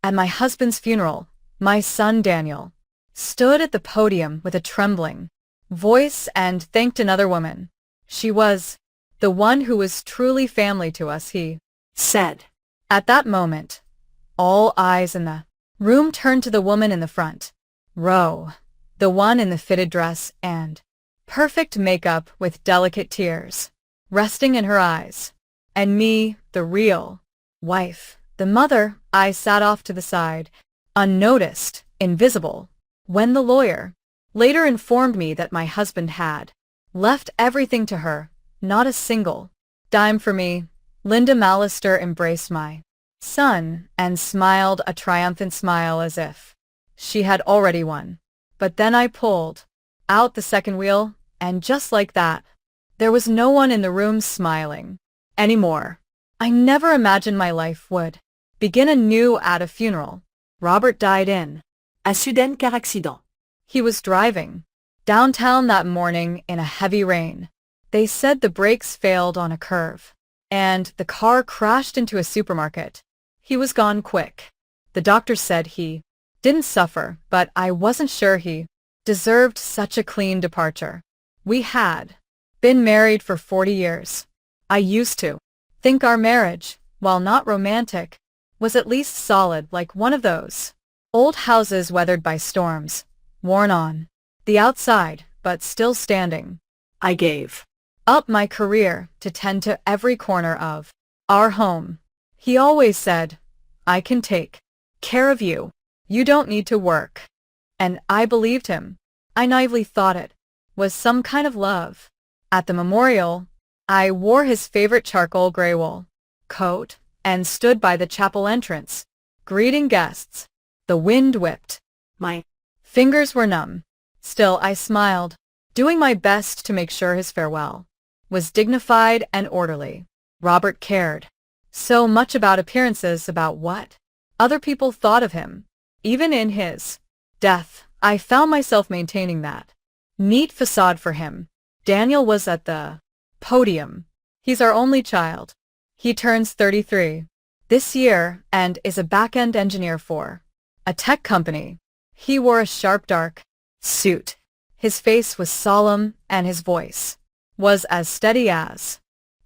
At my husband's funeral, my son Daniel stood at the podium with a trembling voice and thanked another woman. She was the one who was truly family to us, he said. At that moment, all eyes in the room turned to the woman in the front row, the one in the fitted dress and perfect makeup with delicate tears resting in her eyes. And me, the real wife, the mother. I sat off to the side, unnoticed, invisible, when the lawyer later informed me that my husband had left everything to her, not a single dime for me. Linda Mallister embraced my son and smiled a triumphant smile as if she had already won. But then I pulled out the second wheel, and just like that, there was no one in the room smiling anymore. I never imagined my life would begin anew at a funeral. Robert died in À soudain car accident. He was driving downtown that morning in a heavy rain. They said the brakes failed on a curve, and the car crashed into a supermarket. He was gone quick. The doctor said he didn't suffer, but I wasn't sure he deserved such a clean departure. We had been married for 40 years. I used to think our marriage, while not romantic, was at least solid, like one of those old houses weathered by storms, worn on the outside, but still standing. I gave up my career to tend to every corner of our home. He always said, "I can take care of you. You don't need to work." And I believed him. I naively thought it was some kind of love. At the memorial, I wore his favorite charcoal gray wool coat and stood by the chapel entrance, greeting guests. The wind whipped. My fingers were numb. Still, I smiled, doing my best to make sure his farewell was dignified and orderly. Robert cared so much about appearances, about what other people thought of him. Even in his death, I found myself maintaining that neat facade for him. Daniel was at the podium. He's our only child. He turns 33 this year and is a back-end engineer for a tech company. He wore a sharp dark suit. His face was solemn and his voice was as steady as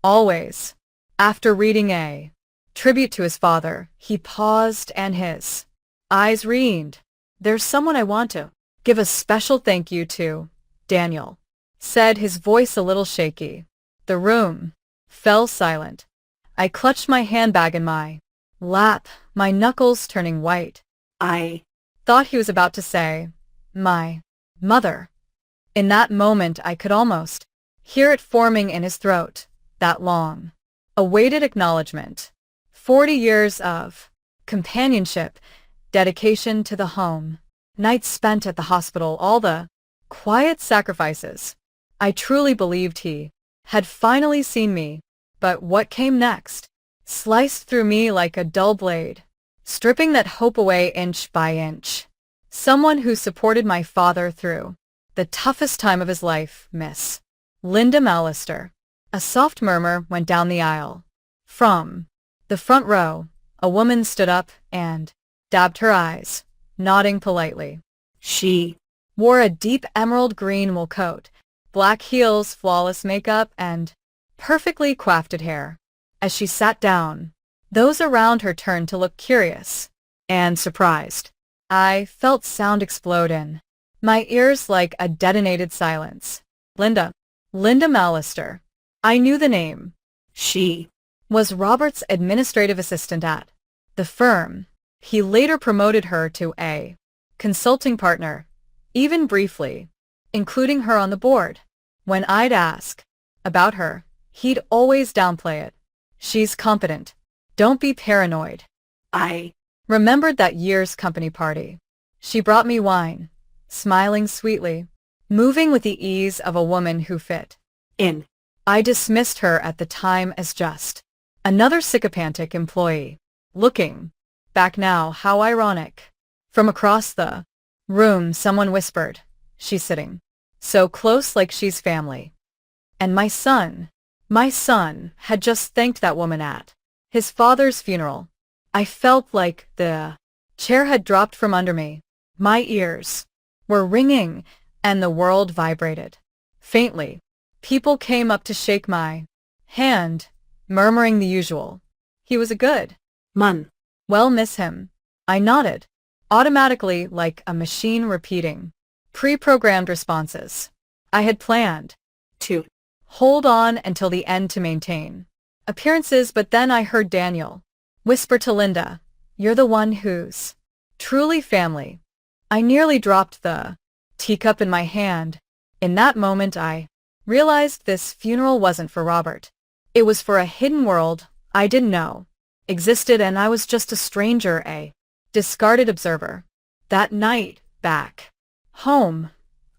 always. After reading a tribute to his father, he paused and his eyes reined. "There's someone I want to give a special thank you to, Daniel," said, his voice a little shaky. The room fell silent. I clutched my handbag in my lap, my knuckles turning white. I thought he was about to say, "My mother." In that moment I could almost hear it forming in his throat, that long awaited acknowledgement. 40 years of companionship, dedication to the home, nights spent at the hospital, all the quiet sacrifices. I truly believed he had finally seen me, but what came next sliced through me like a dull blade, stripping that hope away inch by inch. Someone who supported my father through the toughest time of his life, Miss Linda Mallister. A soft murmur went down the aisle. From the front row, a woman stood up and dabbed her eyes, nodding politely. She wore a deep emerald green wool coat, black heels, flawless makeup, and perfectly coiffed hair. As she sat down, those around her turned to look curious and surprised. I felt sound explode in my ears like a detonated silence. Linda Mallister. I knew the name. She was Robert's administrative assistant at the firm. He later promoted her to a consulting partner, even briefly, including her on the board. When I'd ask about her, he'd always downplay it. "She's competent. Don't be paranoid." I remembered that year's company party. She brought me wine, smiling sweetly, moving with the ease of a woman who fit in. I dismissed her at the time as just another sycophantic employee. Looking back now, how ironic. From across the room, someone whispered, "She's sitting so close, like she's family." And my son had just thanked that woman at his father's funeral. I felt like the chair had dropped from under me. My ears were ringing, and the world vibrated. Faintly, people came up to shake my hand, murmuring the usual. He was a good man. well, miss him. I nodded, automatically like a machine repeating pre-programmed responses. I had planned To. hold on until the end to maintain appearances, but then I heard Daniel whisper to Linda, "You're the one who's truly family." I nearly dropped the teacup in my hand. In that moment I realized this funeral wasn't for Robert. It was for a hidden world I didn't know existed, and I was just a stranger, a discarded observer. That night, back home,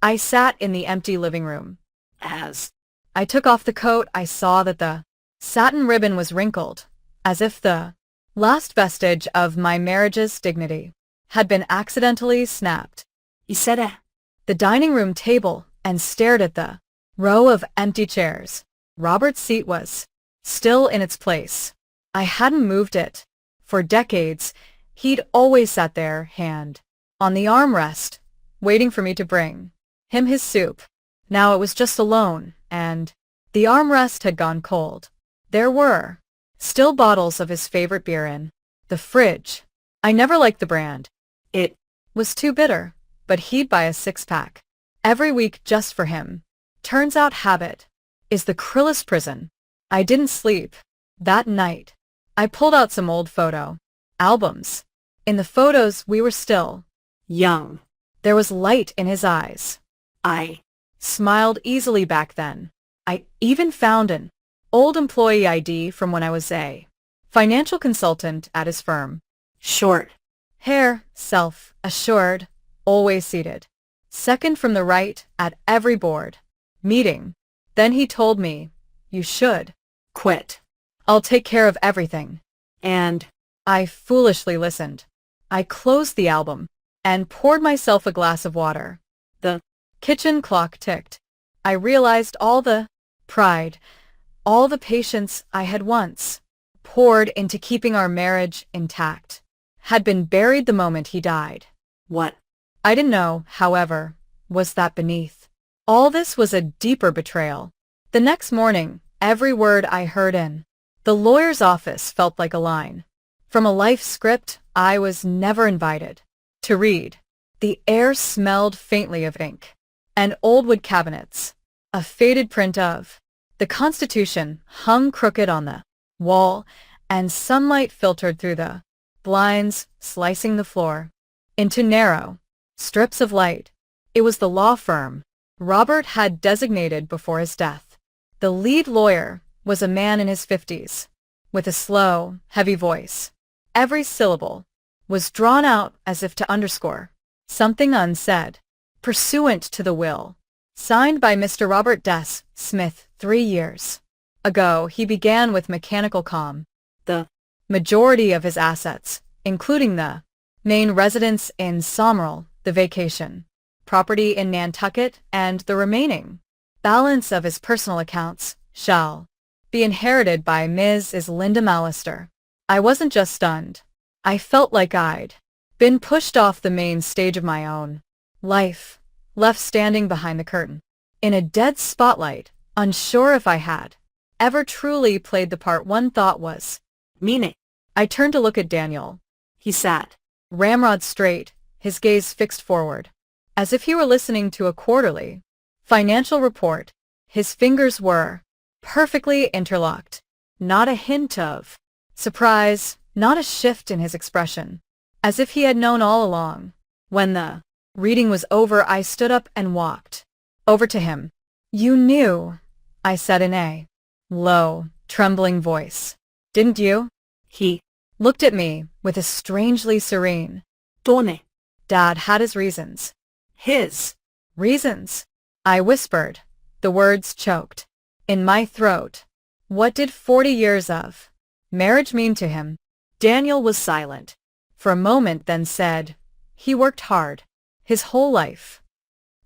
I sat in the empty living room. As. I took off the coat. I saw that the satin ribbon was wrinkled, as if the last vestige of my marriage's dignity had been accidentally snapped. I sat at The dining room table and stared at the row of empty chairs. Robert's seat was still in its place. I hadn't moved it. For decades, he'd always sat there, hand on the armrest, waiting for me to bring him his soup. Now it was just alone, and the armrest had gone cold. There were still bottles of his favorite beer in the fridge. I never liked the brand. it. Was too bitter, but he'd buy a six-pack every week just for him. Turns out habit is the cruelest prison. I didn't sleep that night. I pulled out some old photo albums. In the photos, we were still Young. there was light in his eyes. I. Smiled easily back then. I even found an old employee ID from when I was a financial consultant at his firm. Short. Hair, self-assured, always seated. Second from the right at every board meeting. Then he told me, "You should Quit. I'll take care of everything." And. I foolishly listened. I closed the album and poured myself a glass of water. The. Kitchen clock ticked. I realized all the pride, all the patience I had once poured into keeping our marriage intact had been buried the moment he died. What? I didn't know, however, was that beneath all this was a deeper betrayal. The next morning, every word I heard in the lawyer's office felt like a line from a life script I was never invited to read. The air smelled faintly of ink and old wood cabinets. A faded print of the Constitution hung crooked on the wall, and sunlight filtered through the blinds, slicing the floor into narrow strips of light. It was the law firm Robert had designated before his death. The lead lawyer was a man in his 50s, with a slow, heavy voice. Every syllable was drawn out as if to underscore something unsaid. Pursuant to the will, signed by Mr. Robert Des Smith 3 years ago, he began with mechanical calm. The. Majority of his assets, including the main residence in Somerville, the vacation property in Nantucket, and the remaining balance of his personal accounts, shall be inherited by Mrs. Linda Mallister. I wasn't just stunned. I felt like I'd been pushed off the main stage of my own life, left standing behind the curtain, in a dead spotlight, unsure if I had ever truly played the part. One thought was, Meaning. I turned to look at Daniel. He sat. Ramrod straight, his gaze fixed forward, as if he were listening to a quarterly financial report. His fingers were perfectly interlocked. Not a hint of surprise, not a shift in his expression, as if he had known all along. When the reading was over, I stood up and walked over to him. "You knew," I said in a low, trembling voice. "Didn't you?" He. Looked at me with a strangely serene. Tone. Dad had his reasons. His. Reasons? I whispered. The words choked in my throat. What did 40 years of marriage mean to him? Daniel was silent for a moment, then said, "He worked hard his whole life.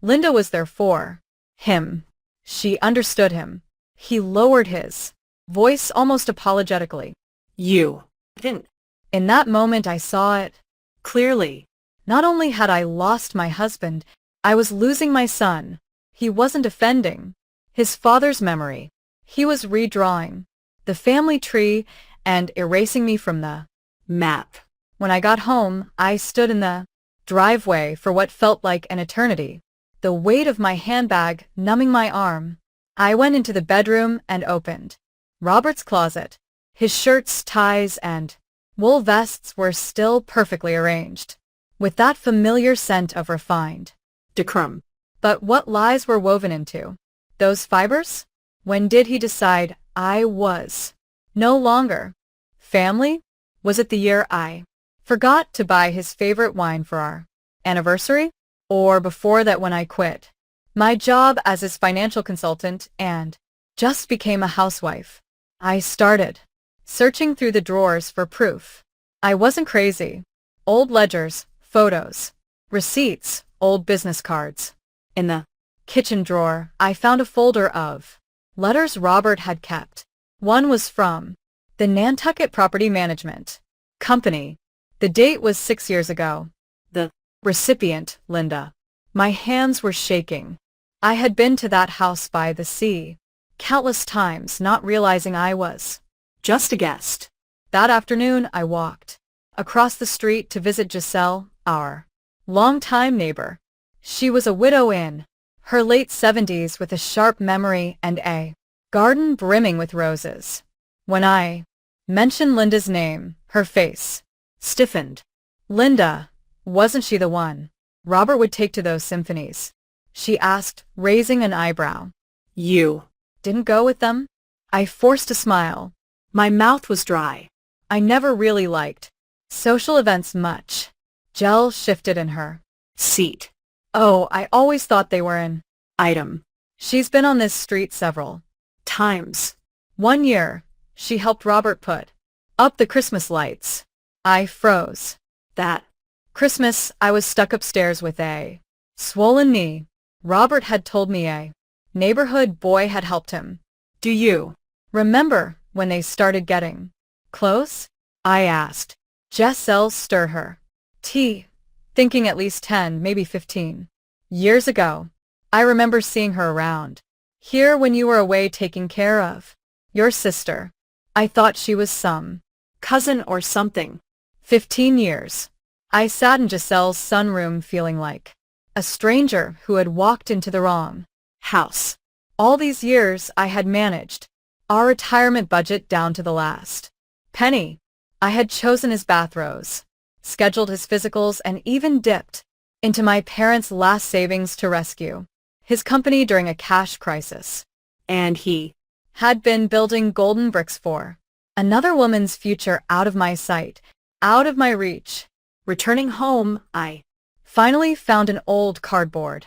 Linda was there for him. She understood him." He lowered his voice almost apologetically. You. Didn't. In that moment I saw it. Clearly. Not only had I lost my husband, I was losing my son. He wasn't offending. His father's memory. He was redrawing the family tree and erasing me from the Map. When I got home, I stood in the driveway for what felt like an eternity, the weight of my handbag numbing my arm. I went into the bedroom and opened Robert's closet. His shirts, ties, and wool vests were still perfectly arranged, with that familiar scent of refined Decrum. But what lies were woven into those fibers? When did he decide I was no longer family? Was it the year I forgot to buy his favorite wine for our anniversary? Or before that when I quit my job as his financial consultant and just became a housewife? I started searching through the drawers for proof. I wasn't crazy. Old ledgers, photos, receipts, old business cards. In the kitchen drawer, I found a folder of letters Robert had kept. One was from the Nantucket Property Management Company. The date was 6 years ago. The recipient, Linda. My hands were shaking. I had been to that house by the sea countless times, not realizing I was just a guest. That afternoon, I walked across the street to visit Giselle, our longtime neighbor. She was a widow in her late 70s with a sharp memory and a garden brimming with roses. When I mentioned Linda's name, her face stiffened. Linda, wasn't she the one Robert would take to those symphonies? She asked, raising an eyebrow. You didn't go with them? I forced a smile. My mouth was dry. I never really liked social events much. Jell shifted in her seat. Oh, I always thought they were an item. She's been on this street several times. 1 year, she helped Robert put up the Christmas lights. I froze. That Christmas, I was stuck upstairs with a swollen knee. Robert had told me a neighborhood boy had helped him. Do you remember when they started getting close? I asked. Giselle stirred her tea, thinking at least 10, maybe 15 years ago. I remember seeing her around here when you were away taking care of your sister. I thought she was some cousin or something. 15 years. I sat in Giselle's sunroom feeling like a stranger who had walked into the wrong house. All these years I had managed our retirement budget down to the last penny. I had chosen his bathrobes, scheduled his physicals, and even dipped into my parents' last savings to rescue his company during a cash crisis. And he had been building golden bricks for another woman's future out of my sight, out of my reach. Returning home, I finally found an old cardboard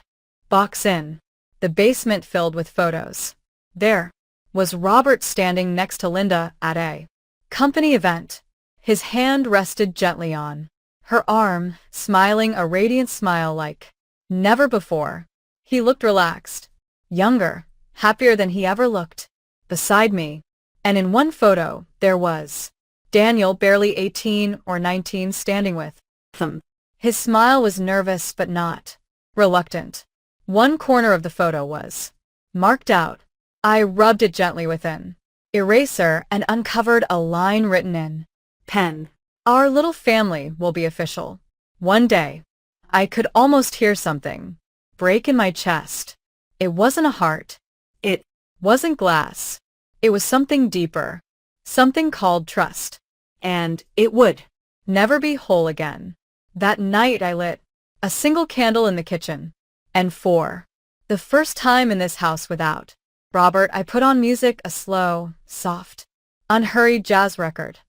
box in the basement filled with photos. There was Robert standing next to Linda at a company event. His hand rested gently on her arm, smiling a radiant smile like never before. He looked relaxed, younger, happier than he ever looked. Beside me, and in one photo, there was Daniel, barely 18 or 19, standing with them. His smile was nervous but not reluctant. One corner of the photo was marked out. I rubbed it gently with an eraser and uncovered a line written in pen. Our little family will be official one day. I could almost hear something break in my chest. It wasn't a heart. It wasn't glass. It was something deeper, something called trust. And it would never be whole again. That night I lit a single candle in the kitchen. And for the first time in this house without Robert, I put on music, a slow, soft, unhurried jazz record.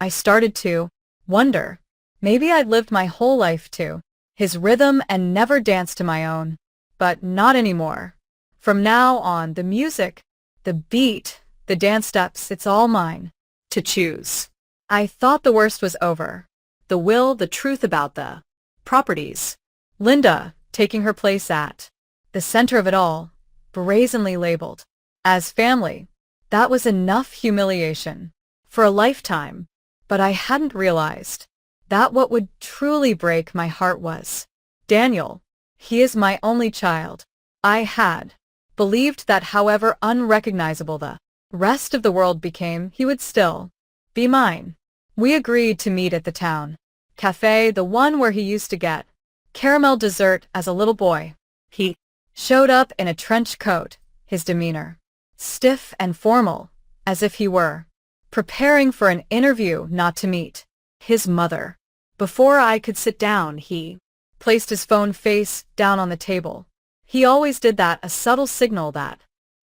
I started to wonder, maybe I'd lived my whole life to his rhythm and never danced to my own. But not anymore. From now on, the music, the beat, the dance steps, it's all mine to choose. I thought the worst was over. The will, the truth about the properties. Linda, taking her place at the center of it all, brazenly labeled as family. That was enough humiliation for a lifetime. But I hadn't realized that what would truly break my heart was Daniel. He is my only child. I had believed that however unrecognizable the rest of the world became, he would still be mine. We agreed to meet at the town cafe, the one where he used to get caramel dessert as a little boy. He Showed up in a trench coat, his demeanor stiff and formal, as if he were preparing for an interview, not to meet his mother. Before I could sit down, he Placed his phone face down on the table. He always did that, a subtle signal that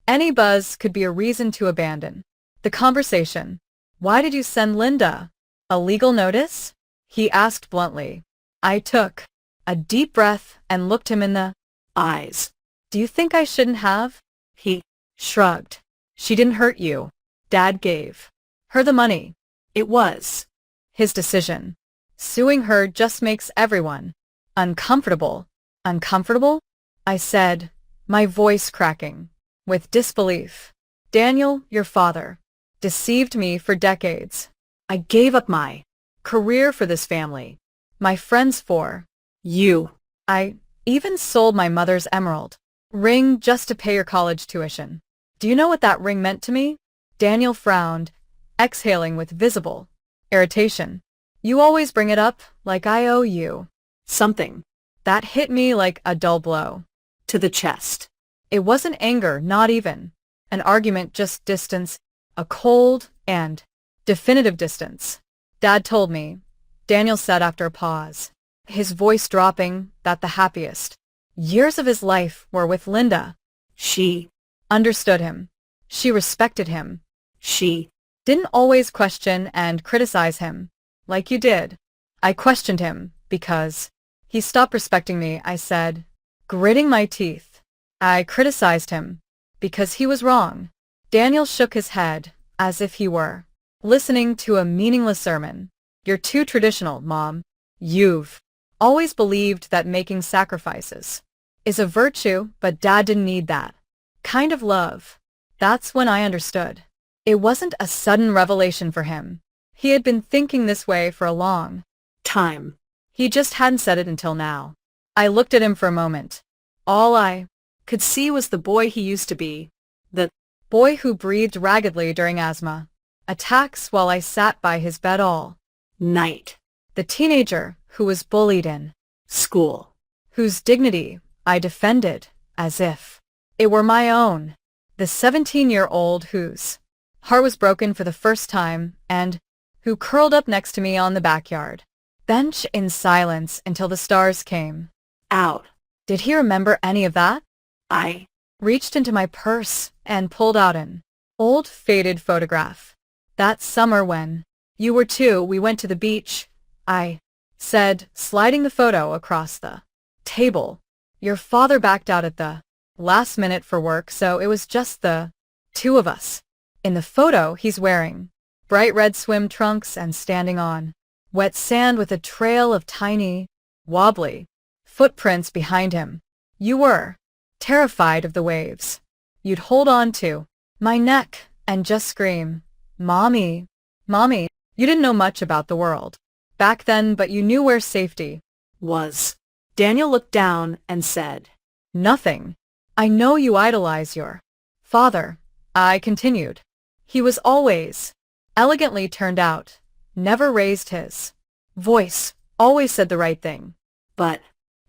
any buzz could be a reason to abandon the conversation. Why did you send Linda a legal notice? He asked bluntly. I took a deep breath and looked him in the eyes. Do you think I shouldn't have? He Shrugged. She didn't hurt you. Dad gave her the money. It was His decision. Suing her just makes everyone uncomfortable. Uncomfortable? I said, my voice cracking with disbelief. Daniel, your father, deceived me for decades. I gave up my Career for this family. My friends for you. I even sold my mother's emerald ring just to pay your college tuition. Do you know what that ring meant to me? Daniel frowned, exhaling with visible irritation. You always bring it up like I owe you Something that hit me like a dull blow to the chest. It wasn't anger, not even an argument, just distance, a cold and definitive distance. Dad told me, Daniel said after a pause, his voice dropping, that the happiest years of his life were with Linda. She Understood him. She respected him. She Didn't always question and criticize him, like you did. I questioned him because he stopped respecting me, I said, gritting my teeth. I criticized him because he was wrong. Daniel shook his head as if he were listening to a meaningless sermon. You're too traditional, Mom. You've always believed that making sacrifices is a virtue, but Dad didn't need that kind of love. That's when I understood. It wasn't a sudden revelation for him. He had been thinking this way for a long time. He just hadn't said it until now. I looked at him for a moment. All I Could see was the boy he used to be. The boy who breathed raggedly during asthma attacks while I sat by his bed all night. The teenager who was bullied in School. whose dignity I defended as if it were my own. The 17-year-old whose heart was broken for the first time and who curled up next to me on the backyard bench in silence until the stars came Out. Did he remember any of that? I Reached into my purse and pulled out an old faded photograph. That summer when you were 2, we went to the beach, I said, sliding the photo across the table. Your father backed out at the last minute for work, so it was just the 2 of us. In the photo, he's wearing bright red swim trunks and standing on wet sand with a trail of tiny, wobbly footprints behind him. You were terrified of the waves. You'd hold on to my neck and just scream, Mommy, Mommy. You didn't know much about the world back then, but you knew where safety was. Daniel looked down and said, Nothing. I know you idolize your father, I continued. He was always elegantly turned out, never raised his voice, always said the right thing. But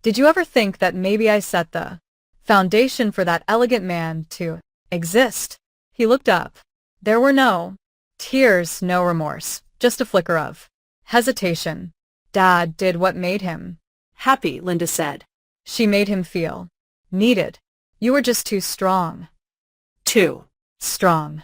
Did you ever think that maybe I set the foundation for that elegant man to exist? He looked up. There were no tears, no remorse, just a flicker of hesitation. Dad did what made him happy, Linda said. She made him feel needed. You were just too strong. Too strong.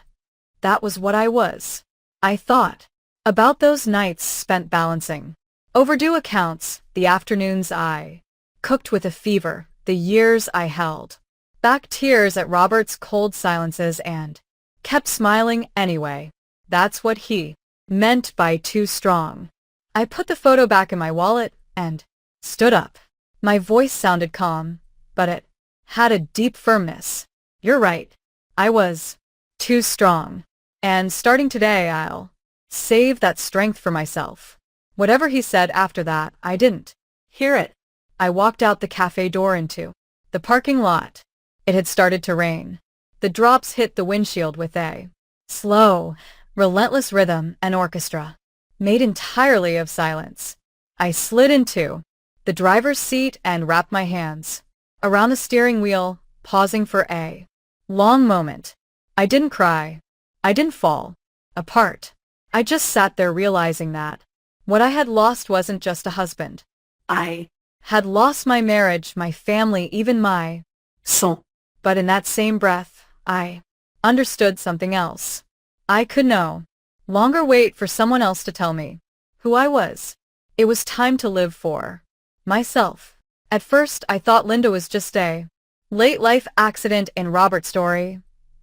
That was what I was. I thought about those nights spent balancing overdue accounts, the afternoons I cooked with a fever, the years I held back tears at Robert's cold silences and kept smiling anyway. That's what he meant by too strong. I put the photo back in my wallet and stood up. My voice sounded calm, but it had a deep firmness. You're right. I was too strong. And starting today, I'll save that strength for myself. Whatever he said after that, I didn't Hear it. I walked out the cafe door into the parking lot. It had started to rain. The drops hit the windshield with a slow, relentless rhythm and orchestra, made entirely of silence. I slid into the driver's seat and wrapped my hands around the steering wheel, pausing for a long moment. I didn't cry. I didn't fall apart. I just sat there realizing that what I had lost wasn't just a husband. I Had lost my marriage, my family, even my son. But in that same breath, I understood something else. I could no longer wait for someone else to tell me who I was. It was time to live for myself. At first, I thought Linda was just a late life accident in Robert's story,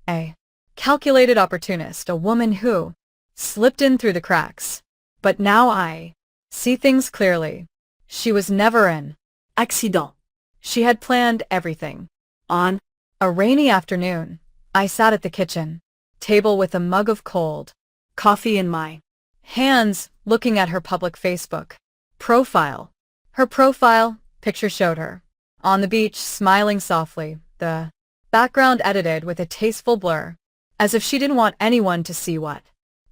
a calculated opportunist, a woman who slipped in through the cracks. But now I see things clearly. She was never an Accident. She had planned everything. On A rainy afternoon, I sat at the kitchen table with a mug of cold coffee in my hands, looking at her public Facebook profile. Her profile picture showed her on the beach, smiling softly, the background edited with a tasteful blur, as if she didn't want anyone to see what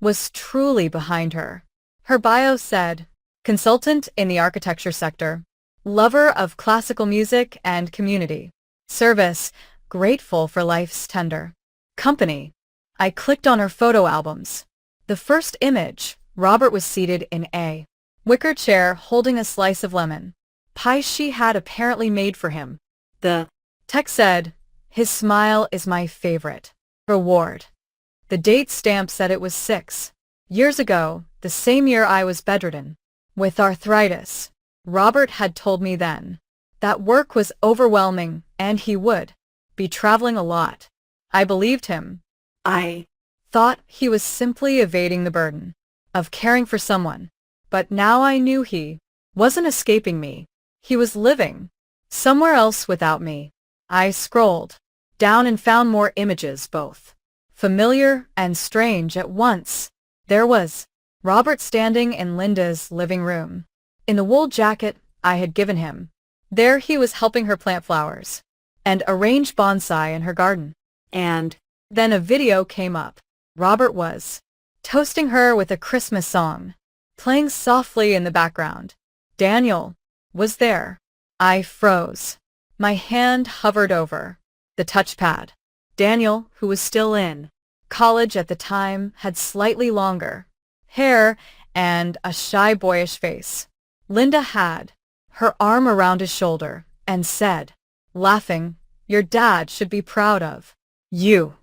was truly behind her. Her bio said, consultant in the architecture sector, lover of classical music and community service, grateful for life's tender company. I clicked on her photo albums. The first image, Robert was seated in a wicker chair holding a slice of lemon pie she had apparently made for him. the Text said, his smile is my favorite reward. The date stamp said it was 6 years ago, the same year I was bedridden with arthritis. Robert had told me then that work was overwhelming and he would be traveling a lot. I believed him. I Thought he was simply evading the burden of caring for someone. But now I knew he wasn't escaping me. He was living somewhere else without me. I scrolled down and found more images, both familiar and strange at once. There was Robert standing in Linda's living room, in the wool jacket I had given him. There he was helping her plant flowers and arrange bonsai in her garden. and Then a video came up. Robert was toasting her with a Christmas song, playing softly in the background. Daniel was there. I froze. My hand hovered over the touchpad. Daniel, who was still in college at the time, had slightly longer hair and a shy, boyish face. Linda had her arm around his shoulder and said, laughing, your dad should be proud of you.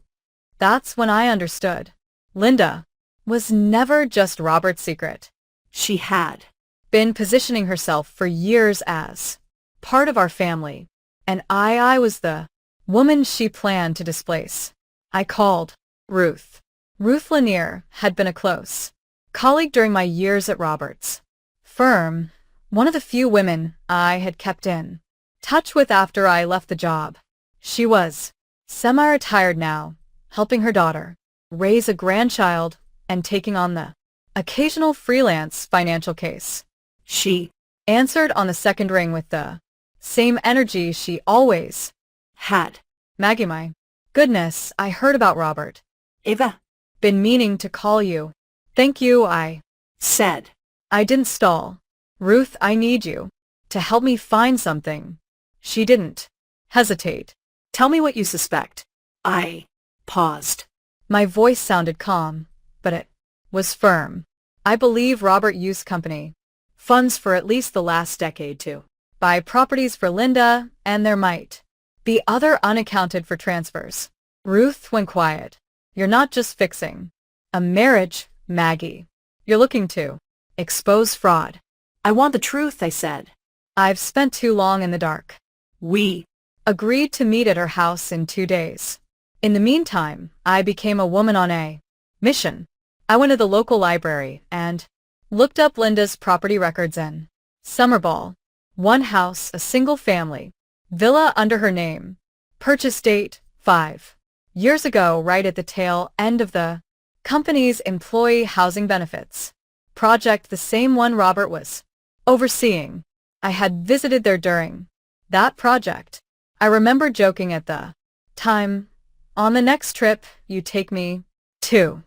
That's when I understood. Linda was never just Robert's secret. she had Been positioning herself for years as part of our family, and I was the woman she planned to displace. I called Ruth. Ruth Lanier had been a close colleague during my years at Robert's firm, one of the few women I had kept in touch with after I left the job. She was semi-retired now, helping her daughter raise a grandchild and taking on the occasional freelance financial case. she Answered on the second ring with the same energy she always had Maggie, my goodness, I heard about Robert. Eva Been meaning to call you. Thank you, I said. I didn't stall. Ruth, I need you to help me find something. She didn't hesitate. Tell me what you suspect. I paused. My voice sounded calm, but it was firm. I believe Robert used company funds for at least the last decade to buy properties for Linda, and there might be other unaccounted for transfers. Ruth went quiet. You're not just fixing a marriage, Maggie. You're looking to expose fraud. I want the truth, I said. I've spent too long in the dark. We Agreed to meet at her house in 2 days. In the meantime, I became a woman on a mission. I went to the local library and looked up Linda's property records in Summerball. One house, a single family, villa under her name. Purchase date, 5 years ago, right at the tail end of the company's employee housing benefits project, the same one Robert was overseeing. I had visited there during that project. I remember joking at the time, on the next trip you take me to.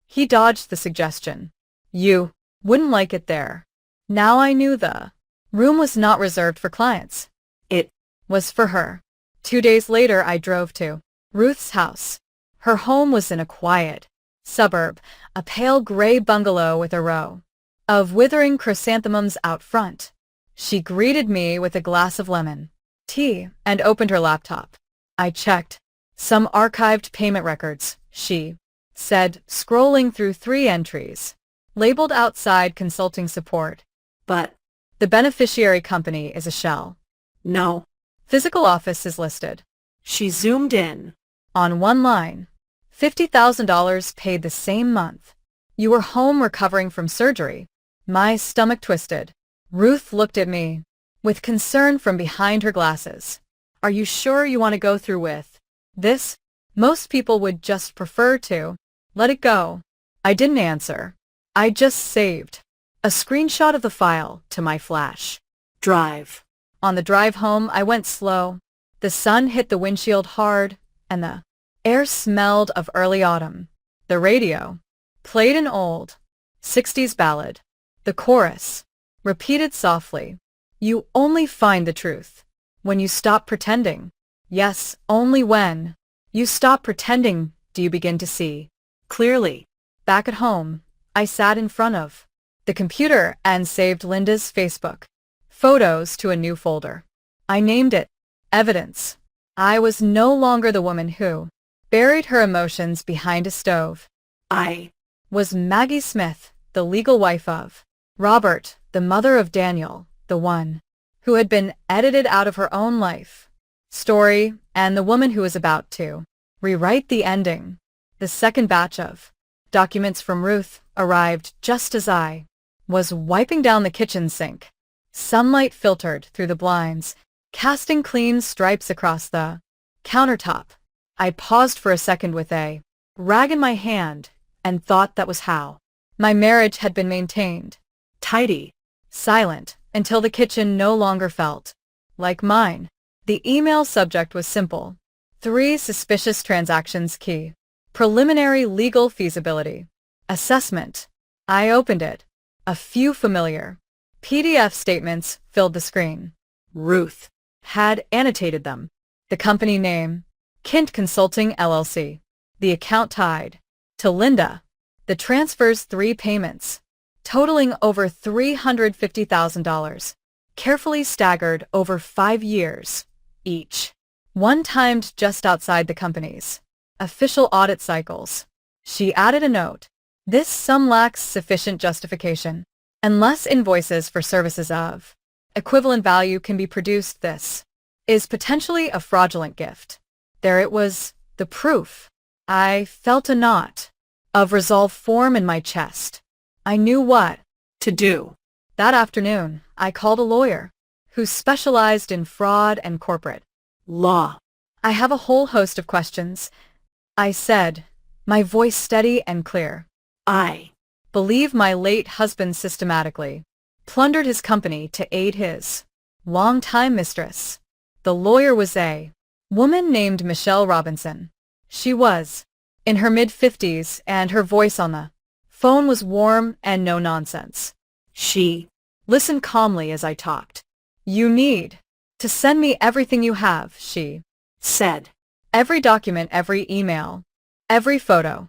He dodged the suggestion. You wouldn't like it there. Now I knew the room was not reserved for clients. It Was for her. 2 days later I drove to Ruth's house. Her home was in a quiet suburb, a pale gray bungalow with a row of withering chrysanthemums out front. She greeted me with a glass of lemon tea and opened her laptop. I checked some archived payment records, she said, scrolling through 3 entries, labeled outside consulting support. But The beneficiary company is a shell. no. Physical office is listed. She zoomed in. On one line, $50,000 paid the same month. You were home recovering from surgery. My stomach twisted. Ruth looked at me with concern from behind her glasses. Are you sure you want to go through with this? Most people would just prefer to let it go. I didn't answer. I just saved a screenshot of the file to my flash Drive. On the drive home, I went slow. The sun hit the windshield hard, and the air smelled of early autumn. The radio played an old 60s ballad. The chorus repeated softly. You only find the truth when you stop pretending. Yes, only when you stop pretending do you begin to see Clearly. Back at home, I sat in front of the computer and saved Linda's Facebook photos to a new folder. I named it Evidence. I was no longer the woman who buried her emotions behind a stove. I Was Maggie Smith, the legal wife of Robert, the mother of Daniel, the one who had been edited out of her own life story, and the woman who was about to rewrite the ending. The second batch of documents from Ruth arrived just as I was wiping down the kitchen sink. Sunlight filtered through the blinds, casting clean stripes across the countertop. I paused for a second with a rag in my hand and thought that was how my marriage had been maintained. tidy. Silent until the kitchen no longer felt like mine. The email subject was simple. 3 suspicious transactions key. Preliminary legal feasibility assessment. I opened it. A few familiar PDF statements filled the screen. Ruth Had annotated them. The company name, Kint Consulting LLC. The account tied to Linda. The transfers 3 payments, totaling over $350,000, carefully staggered over 5 years each. One timed just outside the company's official audit cycles. She added a note. This sum lacks sufficient justification. Unless invoices for services of equivalent value can be produced, this is potentially a fraudulent gift. There it was, the proof. I felt a knot of resolve form in my chest. I knew what to do. That afternoon, I called a lawyer who specialized in fraud and corporate Law. I have a whole host of questions, I said, my voice steady and clear. I Believe my late husband systematically plundered his company to aid his longtime mistress. The lawyer was a woman named Michelle Robinson. She was in her mid-50s, and her voice on the phone was warm and no nonsense. She Listened calmly as I talked. You need to send me everything you have, she said. Every document, every email, every photo.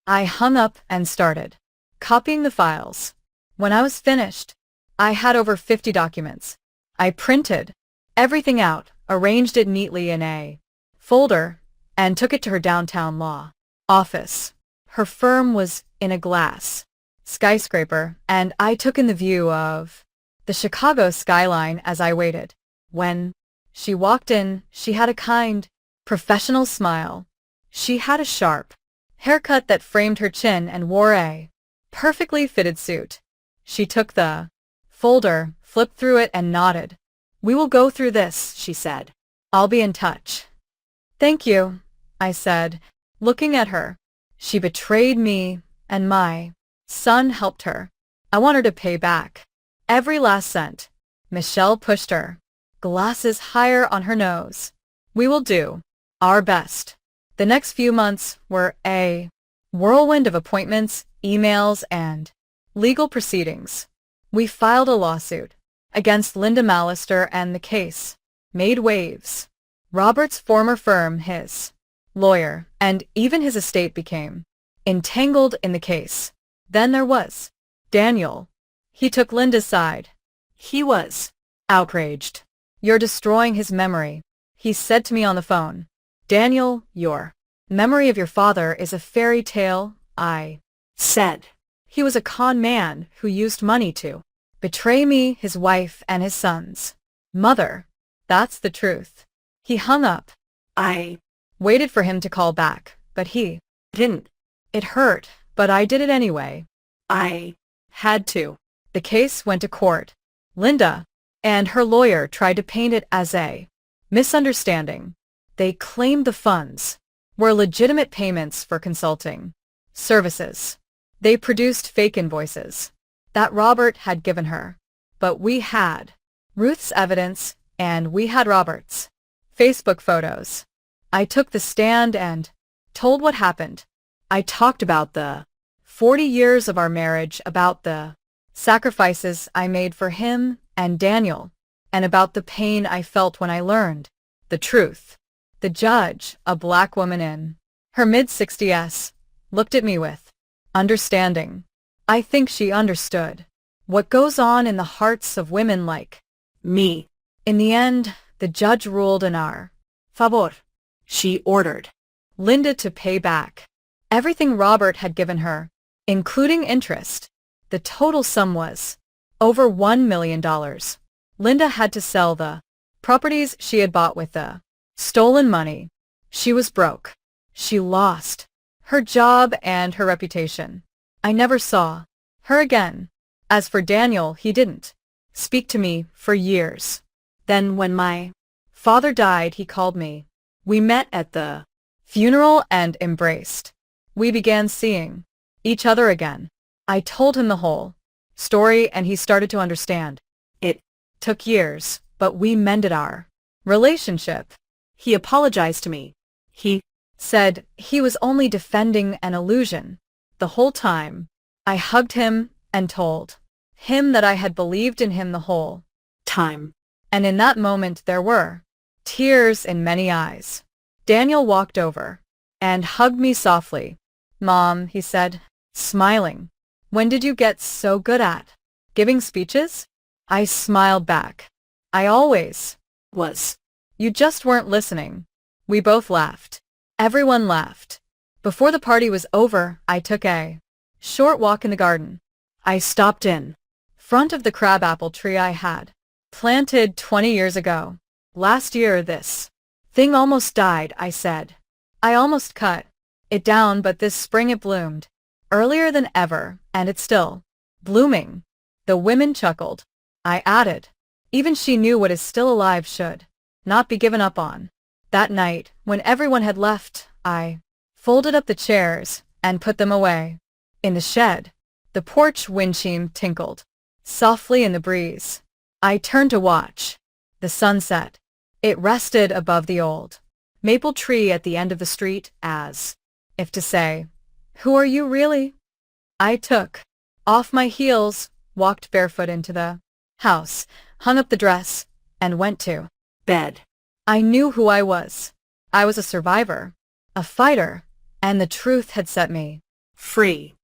I hung up and started copying the files. When I was finished, I had over 50 documents. I printed everything out, arranged it neatly in a folder, and took it to her downtown law office. Her firm was in a glass skyscraper, and I took in the view of the Chicago skyline as I waited. When she walked in, she had a kind, professional smile. She had a sharp haircut that framed her chin and wore a perfectly fitted suit. She took the folder, flipped through it, and nodded. We will go through this, she said. I'll be in touch. Thank you, I said, looking at her. She betrayed me, and my son helped her. I want her to pay back. Every last cent. Michelle pushed her. Glasses higher on her nose. We will do our best. The next few months were a whirlwind of appointments, emails, and legal proceedings. We filed a lawsuit against Linda Mallister, and the case made waves. Robert's former firm, his lawyer, and even his estate became entangled in the case. Then there was Daniel. He took Linda's side. He was outraged. You're destroying his memory, he said to me on the phone. Daniel, your memory of your father is a fairy tale, I said. He was a con man who used money to betray me, his wife, and his sons. Mother, that's the truth. He hung up. I waited for him to call back, but he didn't. It hurt, but I did it anyway. I had to. The case went to court. Linda and her lawyer tried to paint it as a misunderstanding. They claimed the funds were legitimate payments for consulting services. They produced fake invoices that Robert had given her. But we had Ruth's evidence, and we had Robert's Facebook photos. I took the stand and told what happened. I talked about the 40 years of our marriage, about the sacrifices I made for him and Daniel, and about the pain I felt when I learned the truth. The judge, a black woman in her mid-60s, looked at me with understanding. I think she understood what goes on in the hearts of women like me. In the end, the judge ruled in our favor. She ordered Linda to pay back everything Robert had given her, including interest. The total sum was over $1 million. Linda had to sell the properties she had bought with the stolen money. She was broke. She lost her job and her reputation. I never saw her again. As for Daniel, he didn't speak to me for years. Then when my father died, he called me. We met at the funeral and embraced. We began seeing each other again. I told him the whole story, and he started to understand. It took years, but we mended our relationship. He apologized to me. He said he was only defending an illusion. The whole time, I hugged him and told him that I had believed in him the whole time. And in that moment there were tears in many eyes. Daniel walked over and hugged me softly. Mom, he said, smiling, when did you get so good at giving speeches? I smiled back. I always was. You just weren't listening. We both laughed. Everyone laughed. Before the party was over, I took a short walk in the garden. I stopped in front of the crabapple tree I had planted 20 years ago. Last year this thing almost died, I said. I almost cut it down, but this spring it bloomed earlier than ever, and it's still blooming. The women chuckled. I added, even she knew what is still alive should not be given up on. That night, when everyone had left, I folded up the chairs and put them away. In the shed, the porch windshield tinkled softly in the breeze. I turned to watch the sunset. It rested above the old maple tree at the end of the street, as if to say, who are you really? I took off my heels, walked barefoot into the house, hung up the dress, and went to bed. I knew who I was. I was a survivor, a fighter, and the truth had set me free.